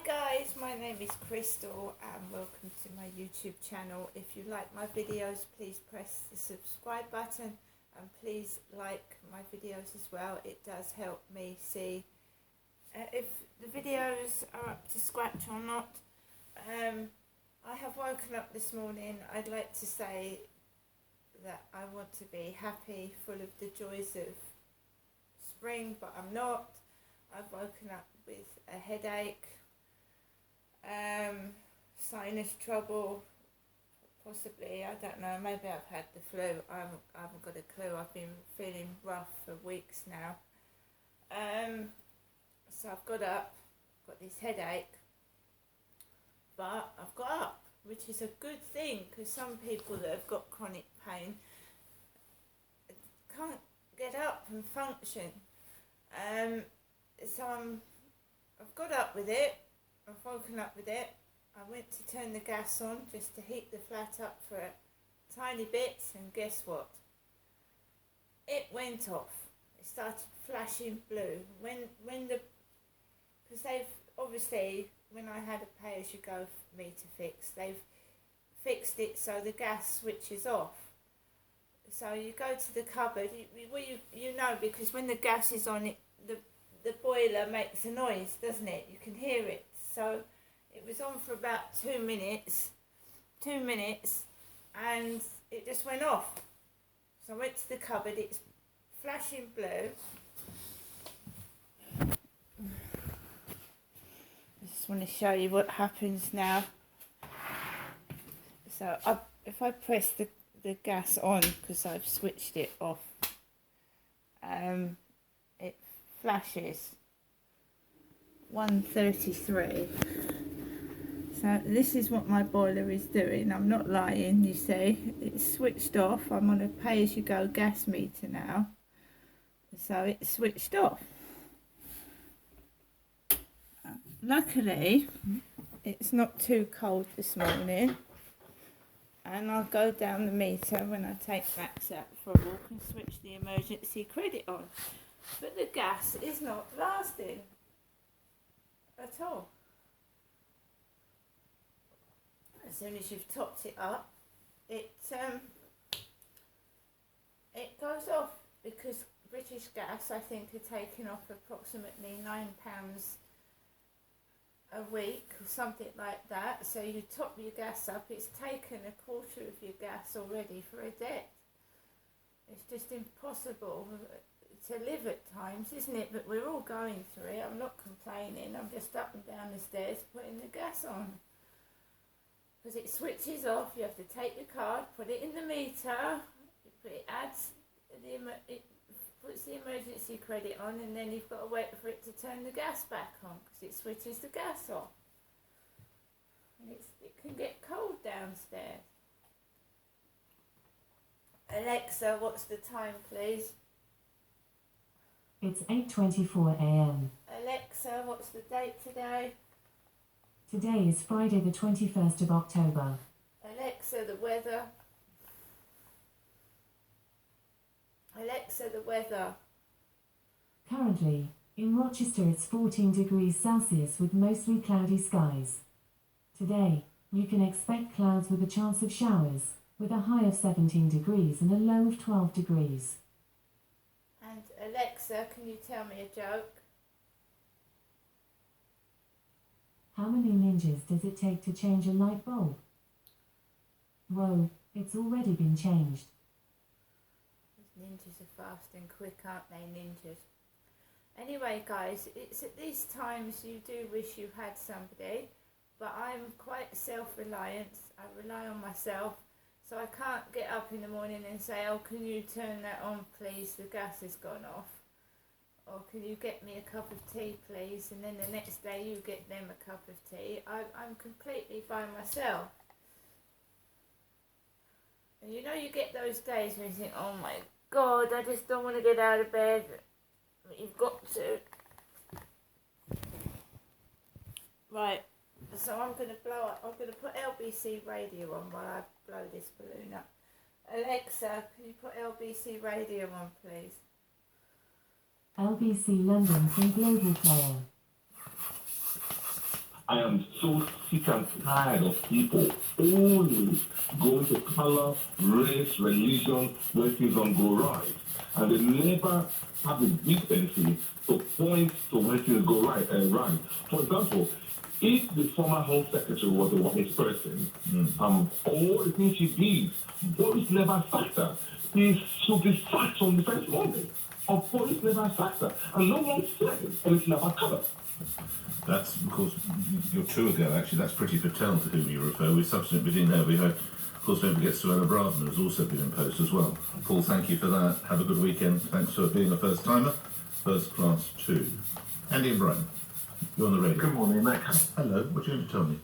guys, my name is Crystal and welcome to my YouTube channel. If you like my videos, please press the subscribe button and please like my videos as well. It does help me see if the videos are up to scratch or not. I have woken up this morning. I'd like to say that I want to be happy, full of the joys of spring, but I'm not. I've woken up with a headache, sinus trouble, possibly, I don't know, maybe I've had the flu, I haven't got a clue. I've been feeling rough for weeks now. So I've got up, got this headache, but I've got up, which is a good thing, because some people that have got chronic pain can't get up and function. So I've got up with it, I've woken up with it. I went to turn the gas on just to heat the flat up for a tiny bit, and guess what? It went off. It started flashing blue. Because they've, obviously, when I had a pay-as-you-go meter fix, they've fixed it so the gas switches off. So you go to the cupboard, you know, because when the gas is on, the boiler makes a noise, doesn't it? You can hear it. So it was on for about 2 minutes, and it just went off. So I went to the cupboard, it's flashing blue. I just want to show you what happens now. So if I press the gas on, because I've switched it off, it flashes 133. So this is what my boiler is doing. I'm not lying, you see. It's switched off. I'm on a pay-as-you-go gas meter now. So it's switched off. Luckily, it's not too cold this morning. And I'll go down the meter when I take Max out for a walk and switch the emergency credit on. But the gas is not lasting at all. As soon as you've topped it up, it goes off, because British Gas, I think, are taking off approximately £9 a week or something like that. So you top your gas up, it's taken a quarter of your gas already for a debt. It's just impossible to live at times, isn't it? But we're all going through it. I'm not complaining. I'm just up and down the stairs putting the gas on. Because it switches off, you have to take your card, put it in the meter, it puts the emergency credit on, and then you've got to wait for it to turn the gas back on, because it switches the gas off. And it can get cold downstairs. Alexa, what's the time, please? It's 8:24 a.m. Alexa, what's the date today? Today is Friday the 21st of October. Alexa, the weather. Alexa, the weather. Currently, in Rochester it's 14 degrees Celsius with mostly cloudy skies. Today, you can expect clouds with a chance of showers, with a high of 17 degrees and a low of 12 degrees. And Alexa, can you tell me a joke? How many ninjas does it take to change a light bulb? Whoa, it's already been changed. Ninjas are fast and quick, aren't they, ninjas? Anyway, guys, it's at these times you do wish you had somebody, but I'm quite self-reliant. I rely on myself, so I can't get up in the morning and say, oh, can you turn that on, please? The gas has gone off. Or can you get me a cup of tea, please? And then the next day you get them a cup of tea. I'm completely by myself. And you know, you get those days when you think, oh my God, I just don't want to get out of bed. But you've got to. Right, so I'm going to put LBC radio on while I blow this balloon up. Alexa, can you put LBC radio on, please? LBC London from Global Player. I am so sick and tired of people always going to color, race, religion where things don't go right. And they never have the decency to point to where things go right and right. For example, if the former Home Secretary was a white person, all the things she did, Boris never sacked her. She should be sacked from the first moment. Of Boris never sacked her. And no one said anything about color. That's, of course, your two ago, actually. That's Priti Patel, to whom you refer. With subsequent within there, we had, of course, don't forget Suella Braverman has also been in post as well. Paul, thank you for that. Have a good weekend. Thanks for being a first-timer. First Class 2. Andy and Brian, you're on the radio. Good morning, Nick. Hello, what are you going to tell me?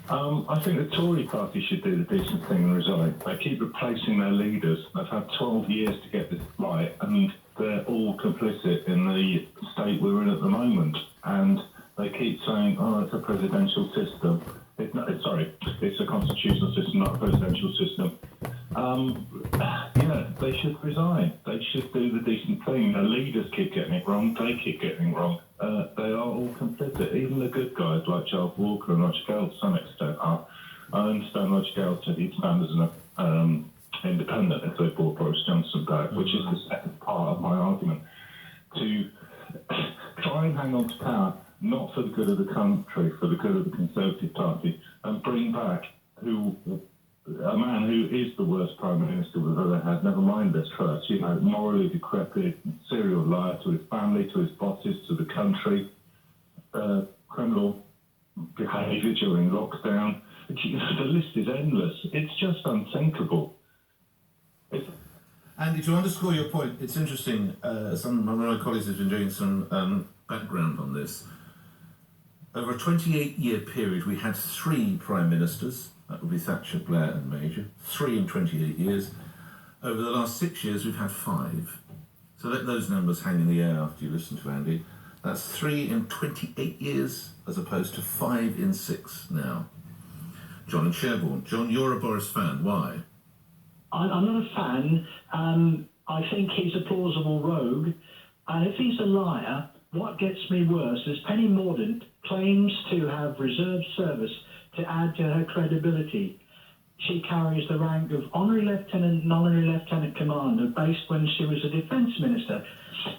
I think the Tory party should do the decent thing and resign. They keep replacing their leaders. They've had 12 years to get this right, and they're all complicit in the state we're in at the moment. And they keep saying, oh, it's a presidential system. It's a constitutional system, not a presidential system. They should resign. They should do the decent thing. The leaders keep getting it wrong. They keep getting it wrong. They are all complicit. Even the good guys like Charles Walker and Roger Gale to some extent are. I understand Roger Gale said he'd stand as an independent if they brought Boris Johnson back, which is the second part of my argument. To try and hang on to power, not for the good of the country, for the good of the Conservative Party, and bring back a man who is the worst Prime Minister we've ever had, never mind this first, morally decrepit, serial liar to his family, to his bosses, to the country, criminal behaviour during lockdown. The list is endless. It's just unthinkable. Andy, to underscore your point, it's interesting, one of my colleagues has been doing some background on this. Over a 28-year period, we had 3 Prime Ministers. That would be Thatcher, Blair and Major. 3 in 28 years. Over the last 6 years, we've had 5. So let those numbers hang in the air after you listen to Andy. That's 3 in 28 years, as opposed to 5 in 6 now. John in Sherborne. John, you're a Boris fan. Why? I'm not a fan. I think he's a plausible rogue. And if he's a liar, what gets me worse is Penny Mordaunt claims to have reserved service to add to her credibility. She carries the rank of Honorary Lieutenant and Honorary Lieutenant Commander based when she was a Defence Minister.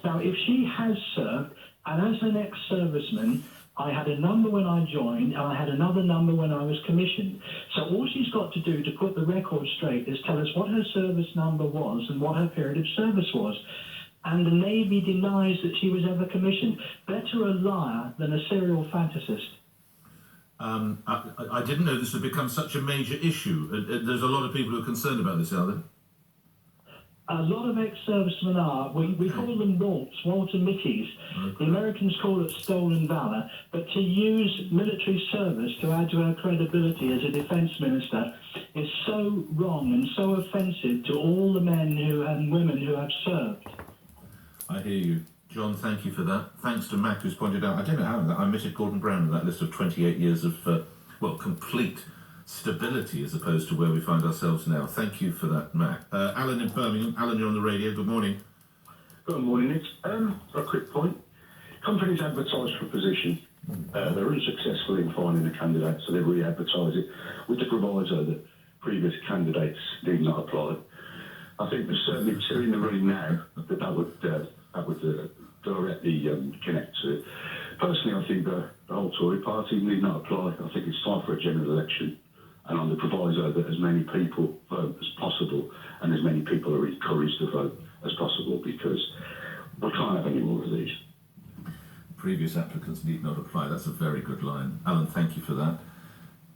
Now, if she has served, and as an ex-serviceman, I had a number when I joined, and I had another number when I was commissioned. So all she's got to do to put the record straight is tell us what her service number was and what her period of service was. And the Navy denies that she was ever commissioned. Better a liar than a serial fantasist. I didn't know this had become such a major issue. There's a lot of people who are concerned about this, are there? A lot of ex-servicemen are. We call them Walter Mitties. Okay. The Americans call it stolen valour. But to use military service to add to her credibility as a defence minister is so wrong and so offensive to all the men and women who have served. I hear you. John, thank you for that. Thanks to Mac, who's pointed out, I don't know how, I omitted Gordon Brown in that list of 28 years of, complete stability as opposed to where we find ourselves now. Thank you for that, Mac. Alan in Birmingham. Alan, you're on the radio. Good morning. Good morning, Nick. A quick point. Companies advertise for a position. They're unsuccessful in finding a candidate, so they re-advertise it with the proviso that previous candidates did not apply. I think there's certainly 2 in the room now that would directly connect to it. Personally, I think the whole Tory party need not apply. I think it's time for a general election, and on the proviso that as many people vote as possible and as many people are encouraged to vote as possible, because we can't have any more of these. Previous applicants need not apply. That's a very good line. Alan, thank you for that.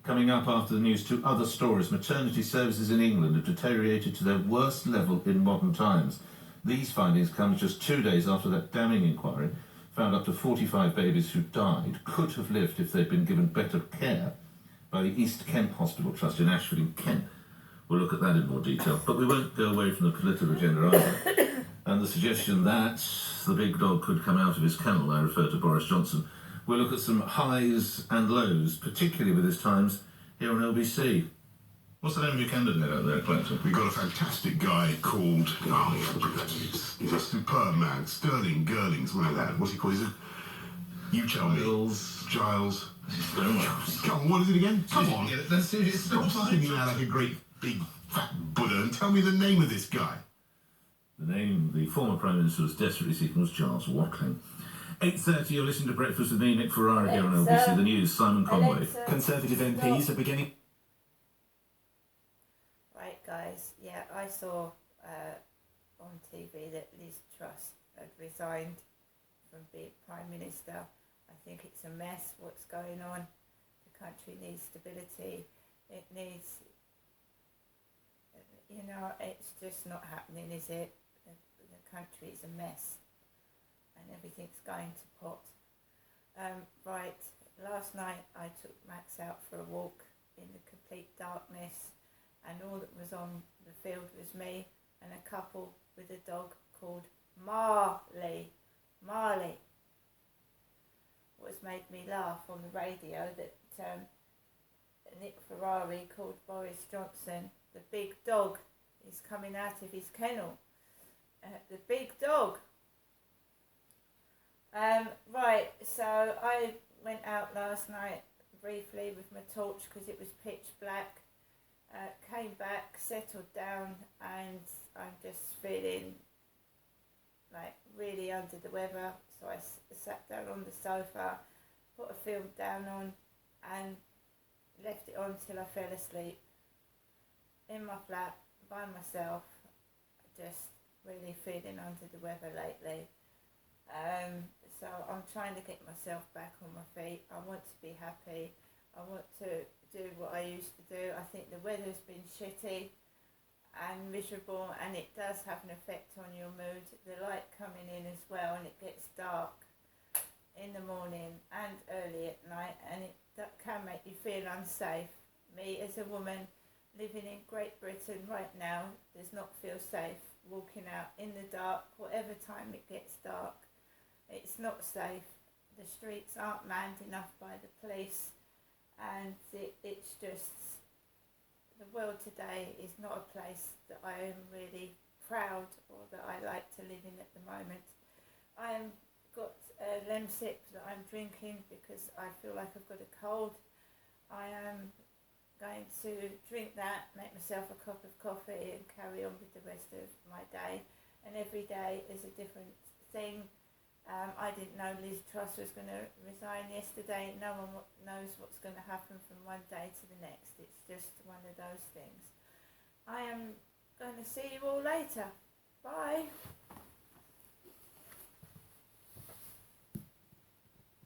Coming up after the news, 2 other stories. Maternity services in England have deteriorated to their worst level in modern times. These findings come just 2 days after that damning inquiry found up to 45 babies who died could have lived if they'd been given better care by the East Kent Hospital Trust in Ashford in Kent. We'll look at that in more detail, but we won't go away from the political agenda either. And the suggestion that the big dog could come out of his kennel, I refer to Boris Johnson. We'll look at some highs and lows, particularly with his times here on LBC. What's the name of your candidate out there, Clinton? We've got a fantastic guy called... he's a superb man. Sterling Girling, something like that. What's he called? You tell me. Giles. Come on, what is it again? Come on. Stop sitting there like a great big fat Buddha and tell me the name of this guy. The name of the former Prime Minister was desperately seeking was Giles Watling. 8:30, you're listening to Breakfast with me, Nick Ferrara, here on LBC The News. Simon Conway. Alexa, Conservative MPs are beginning. Right, guys. Yeah, I saw on TV that Liz Truss had resigned from being Prime Minister. I think it's a mess what's going on. The country needs stability. It needs, it's just not happening, is it? The country is a mess and everything's going to pot. Right, last night I took Max out for a walk in the complete darkness, and all that was on the field was me and a couple with a dog called Marley. What's made me laugh on the radio that Nick Ferrari called Boris Johnson the big dog. He's coming out of his kennel. The big dog. Right, so I went out last night briefly with my torch because it was pitch black. Came back, settled down, and I'm just feeling like really under the weather. So I sat down on the sofa, put a film down on, and left it on till I fell asleep. In my flat, by myself, just really feeling under the weather lately. So I'm trying to get myself back on my feet. I want to be happy. I want to do what I used to do. I think the weather's been shitty and miserable, and it does have an effect on your mood. The light coming in as well, and it gets dark in the morning and early at night, and that can make you feel unsafe. Me as a woman living in Great Britain right now does not feel safe walking out in the dark, whatever time it gets dark. It's not safe. The streets aren't manned enough by the police, and it's just, the world today is not a place that I am really proud or that I like to live in at the moment. I am got a Lemsip that I'm drinking because I feel like I've got a cold. I am going to drink that, make myself a cup of coffee and carry on with the rest of my day. And every day is a different thing. I didn't know Liz Truss was going to resign yesterday. No one knows what's going to happen from one day to the next. It's just one of those things. I am going to see you all later. Bye.